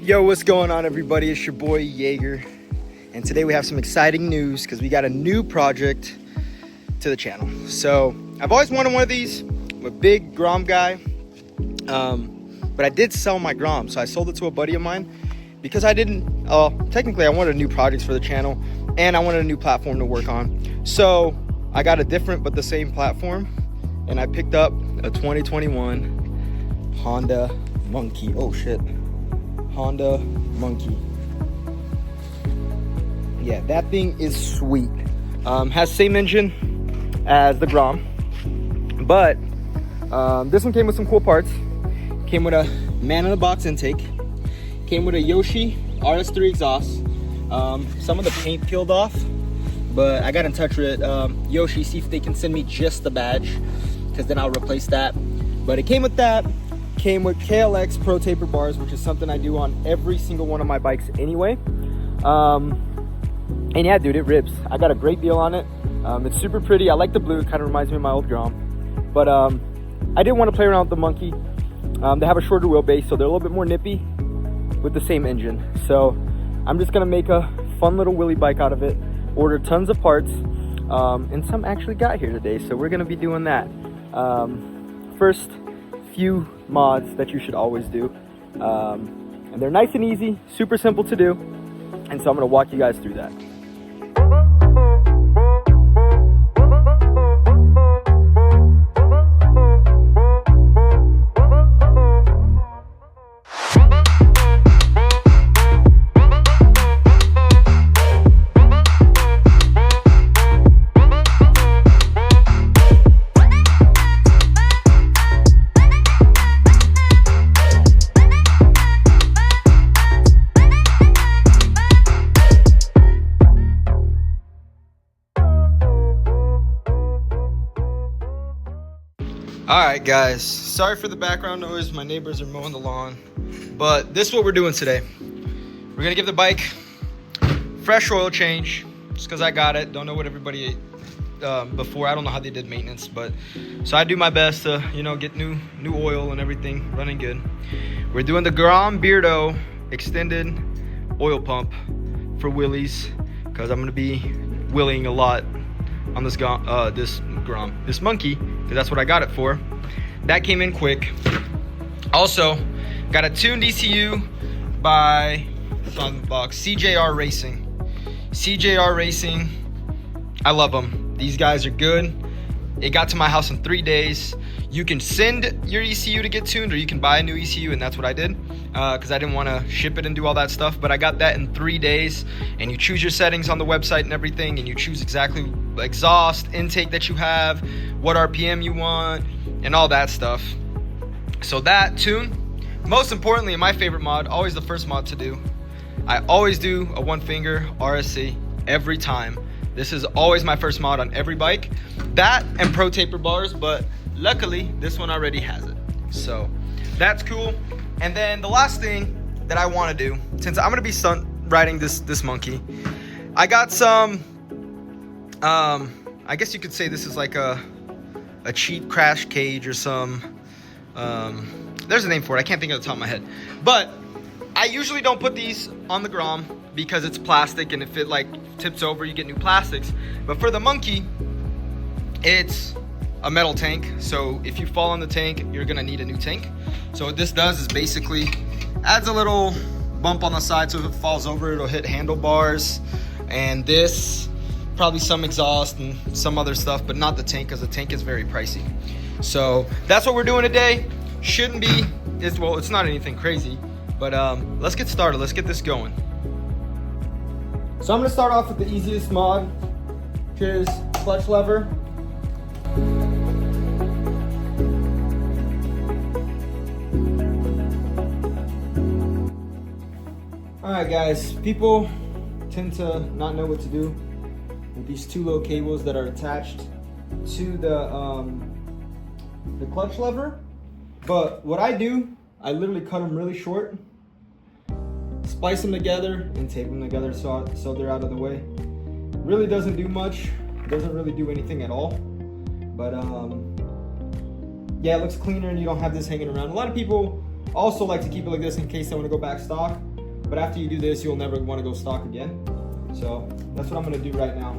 Yo, what's going on, everybody? It's your boy Jaeger, and today we have some exciting news because we got a new project to the channel. So I've always wanted one of these. I'm a big Grom guy, but I did sell my Grom, so I sold it to a buddy of mine because I didn't. Technically, I wanted new projects for the channel, and I wanted a new platform to work on. So I got a different but the same platform, and I picked up a 2021 Honda Monkey. Oh shit. Honda Monkey. Yeah, that thing is sweet. Has same engine as the Grom, but this one came with some cool parts. Came with a man-in-the-box intake. Came with a Yoshi RS3 exhaust. Some of the paint peeled off, but I got in touch with Yoshi, see if they can send me just the badge, because then I'll replace that. But it came with that. Came with KLX Pro Taper bars, which is something I do on every single one of my bikes anyway. And yeah, dude, it rips. I got a great deal on it. It's super pretty. I like the blue. It kind of reminds me of my old Grom. But I did want to play around with the Monkey. They have a shorter wheelbase, so they're a little bit more nippy with the same engine. So I'm just gonna make a fun little wheelie bike out of it. Order tons of parts, and some actually got here today, so we're gonna be doing that. First few mods that you should always do, and they're nice and easy, super simple to do, and so I'm gonna walk you guys through that. Alright guys, sorry for the background noise, my neighbors are mowing the lawn, but this is what we're doing today. We're gonna give the bike fresh oil change, just because I got it. Don't know what everybody before, I don't know how they did maintenance, but so I do my best to, you know, get new oil and everything running good. We're doing the Grom Beardo extended oil pump for wheelies, because I'm gonna be wheeling a lot on this Monkey, because that's what I got it for. That came in quick. Also got a tuned ECU by CJR Racing. CJR Racing, I love them. These guys are good. It got to my house in 3 days. You can send your ECU to get tuned, or you can buy a new ECU, and that's what I did, because I didn't want to ship it and do all that stuff. But I got that in 3 days, and you choose your settings on the website and everything, and you choose exactly exhaust, intake that you have, what RPM you want, and all that stuff. So that tune, most importantly, my favorite mod, always the first mod to do. I always do a one finger RSC every time. This is always my first mod on every bike. That and Pro Taper bars, but luckily this one already has it. So that's cool. And then the last thing that I want to do, since I'm gonna be stunt riding this Monkey, I got some, I guess you could say this is like a cheap crash cage or some, there's a name for it, I can't think of the top of my head. But I usually don't put these on the Grom because it's plastic, and if it like tips over, you get new plastics. But for the Monkey, it's a metal tank, so if you fall on the tank, you're gonna need a new tank. So what this does is basically adds a little bump on the side, so if it falls over, it'll hit handlebars, and this, probably some exhaust and some other stuff, but not the tank, because the tank is very pricey. So that's what we're doing today. Shouldn't be, well, it's not anything crazy, but let's get started. Let's get this going. So I'm gonna start off with the easiest mod, which is clutch lever. Alright guys, people tend to not know what to do with these two little cables that are attached to the clutch lever. But what I do, I literally cut them really short, splice them together, and tape them together so they're out of the way. Really doesn't do much, doesn't really do anything at all. But yeah, it looks cleaner and you don't have this hanging around. A lot of people also like to keep it like this in case they want to go back stock. But after you do this, you'll never want to go stock again. So that's what I'm going to do right now.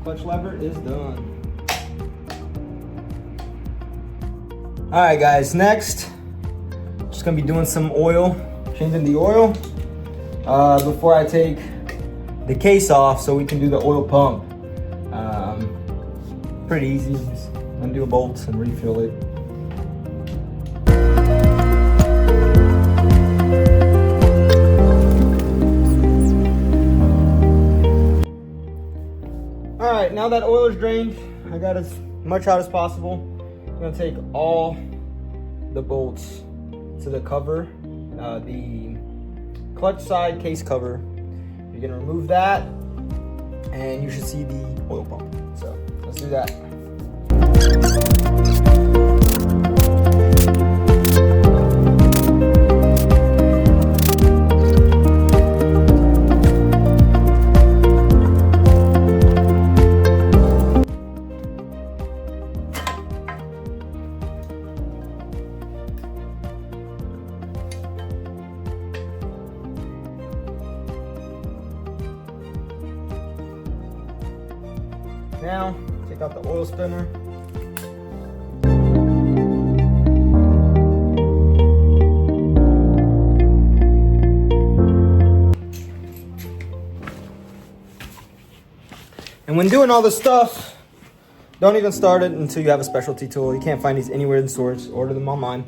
Clutch lever is done. All right, guys, next, just gonna be doing some oil, changing the oil before I take the case off so we can do the oil pump. Pretty easy, just undo a bolt and refill it. All right, now that oil is drained, I got as much out as possible. I'm gonna take all the bolts to the cover, the clutch side case cover. You're gonna remove that, and you should see the oil pump. So let's do that. Now, take out the oil spinner. And when doing all this stuff, don't even start it until you have a specialty tool. You can't find these anywhere in stores. Order them online.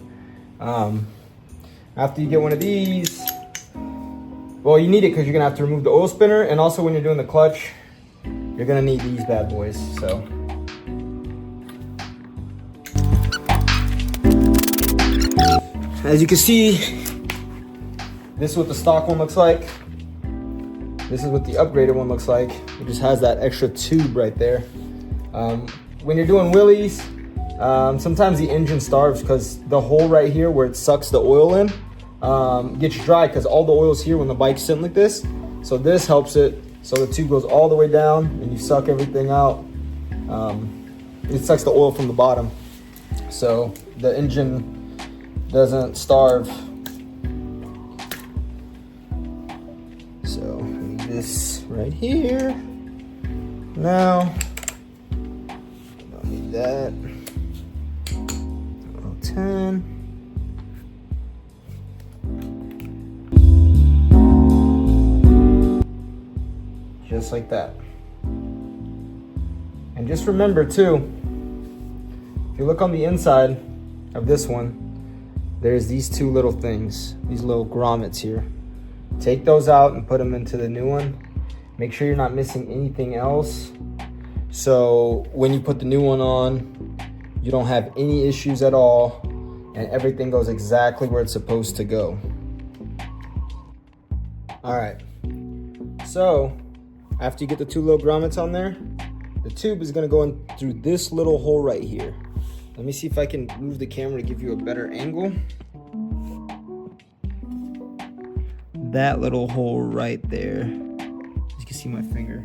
After you get one of these, well, you need it because you're gonna have to remove the oil spinner, and also when you're doing the clutch, you're gonna need these bad boys, so. As you can see, this is what the stock one looks like. This is what the upgraded one looks like. It just has that extra tube right there. When you're doing wheelies, sometimes the engine starves because the hole right here where it sucks the oil in gets dry because all the oil's here when the bike's sitting like this. So this helps it. So the tube goes all the way down and you suck everything out. It sucks the oil from the bottom. So the engine doesn't starve. So leave this right here. Now, don't need that. 10. Just like that. And just remember too, if you look on the inside of this one, there's these two little things, these little grommets here. Take those out and put them into the new one. Make sure you're not missing anything else. So when you put the new one on, you don't have any issues at all and everything goes exactly where it's supposed to go. All right, so after you get the two little grommets on there, the tube is gonna go in through this little hole right here. Let me see if I can move the camera to give you a better angle. That little hole right there. You can see my finger.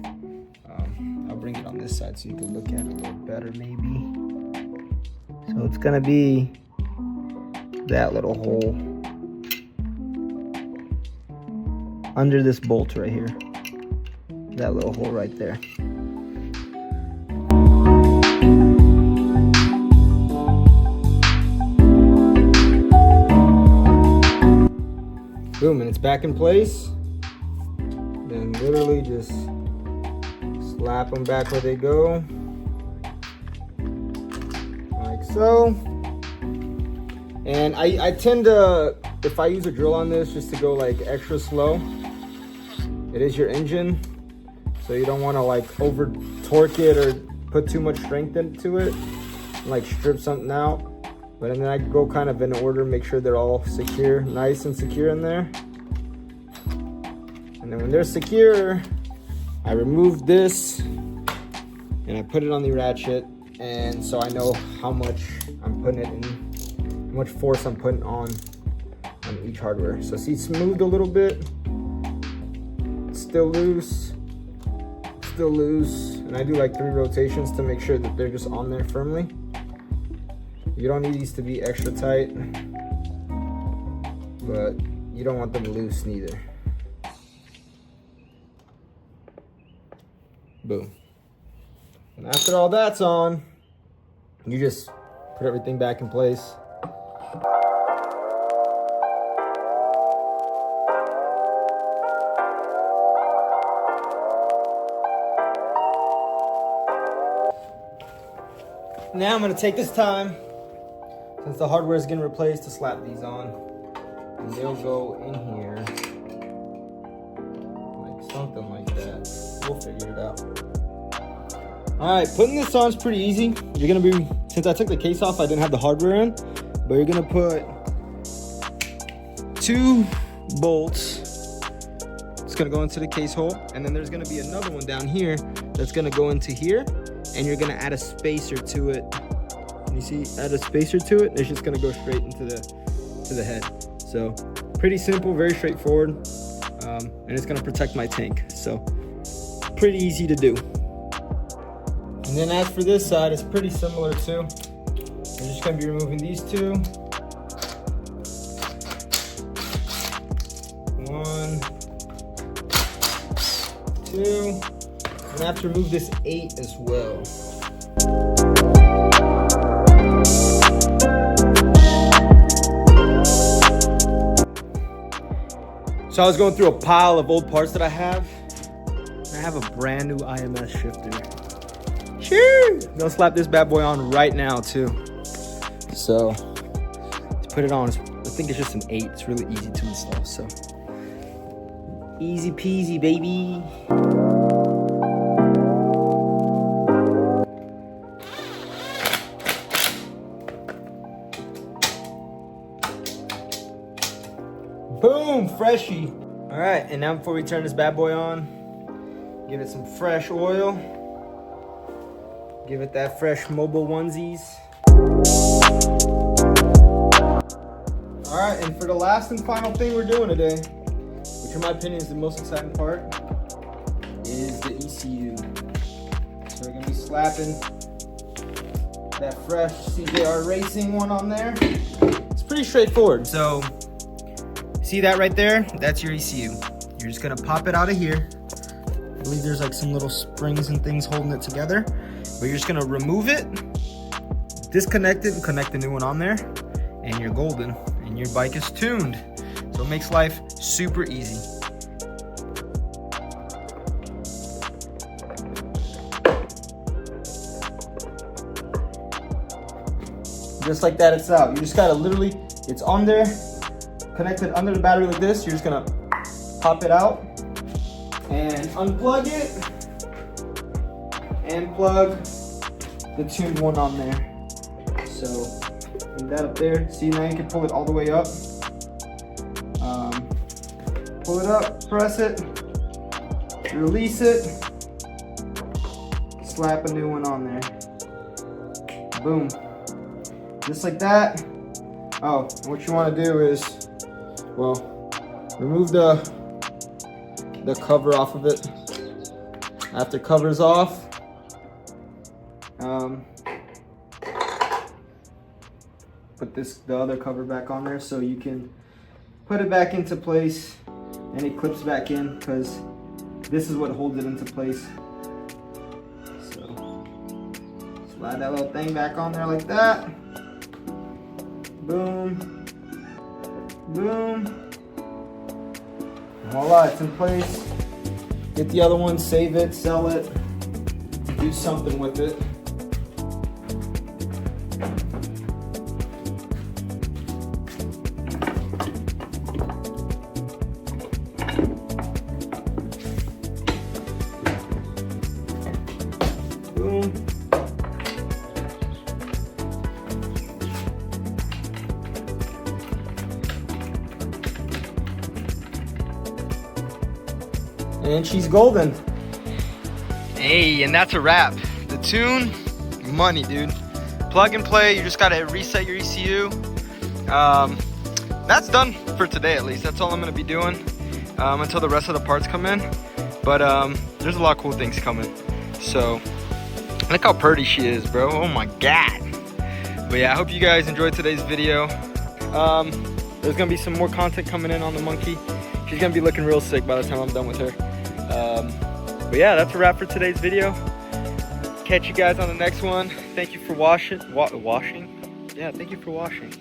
I'll bring it on this side so you can look at it a little better maybe. So it's gonna be that little hole under this bolt right here. That little hole right there. Boom, and it's back in place. Then literally just slap them back where they go. Like so. And I tend to, if I use a drill on this, just to go like extra slow. It is your engine, so you don't want to like over torque it or put too much strength into it, and like strip something out. But then I go kind of in order, make sure they're all secure, nice and secure in there. And then when they're secure, I remove this and I put it on the ratchet, and so I know how much I'm putting it in, how much force I'm putting on each hardware. So see, it's moved a little bit, it's still loose, still loose, and I do like 3 rotations to make sure that they're just on there firmly. You don't need these to be extra tight, but you don't want them loose neither. Boom. And after all that's on, you just put everything back in place. Now I'm gonna take this time, since the hardware is getting replaced, to slap these on. And they'll go in here, like something like that. We'll figure it out. All right, putting this on is pretty easy. You're gonna be, since I took the case off, I didn't have the hardware in, but you're gonna put 2 bolts. It's gonna go into the case hole, and then there's gonna be another one down here that's gonna go into here. And you're gonna add a spacer to it. You see, add a spacer to it, and it's just gonna go straight into the head. So pretty simple, very straightforward, and it's gonna protect my tank. So pretty easy to do. And then as for this side, it's pretty similar too. We're just gonna be removing these 2. 1, 2. And I have to remove this 8 as well. So I was going through a pile of old parts that I have. I have a brand new IMS shifter. Sure. Gonna slap this bad boy on right now too. So to put it on, I think it's just an 8. It's really easy to install. So easy peasy, baby. Boom, freshy. All right, and now before we turn this bad boy on, give it some fresh oil. Give it that fresh mobile onesies. All right, and for the last and final thing we're doing today, which in my opinion is the most exciting part, is the ECU. So we're gonna be slapping that fresh CJR Racing one on there. It's pretty straightforward. So see that right there? That's your ECU. You're just gonna pop it out of here. I believe there's like some little springs and things holding it together, but you're just gonna remove it, disconnect it, and connect the new one on there, and you're golden, and your bike is tuned. So it makes life super easy. Just like that, it's out. You just gotta literally, it's on there, connected under the battery like this. You're just gonna pop it out and unplug it and plug the tuned one on there. So leave that up there. See, now you can pull it all the way up. Pull it up, press it, release it, slap a new one on there. Boom. Just like that. Oh, and what you want to do is, well, remove the cover off of it. After cover's off, put the other cover back on there so you can put it back into place, and it clips back in because this is what holds it into place. So slide that little thing back on there like that. Boom, boom. Voila, it's in place. Get the other one, save it, sell it, do something with it. Boom. And she's golden. Hey, and that's a wrap. The tune, money, dude. Plug and play, you just gotta reset your ECU. That's done for today at least. That's all I'm gonna be doing until the rest of the parts come in. But there's a lot of cool things coming. So look how pretty she is, bro. Oh my god. But yeah, I hope you guys enjoyed today's video. There's gonna be some more content coming in on the monkey. She's gonna be looking real sick by the time I'm done with her. But yeah, that's a wrap for today's video. Catch you guys on the next one. Thank you for washing. Yeah, thank you for watching.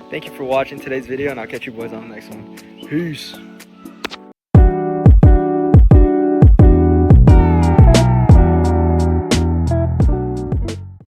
Thank you for watching today's video, and I'll catch you boys on the next one. Peace.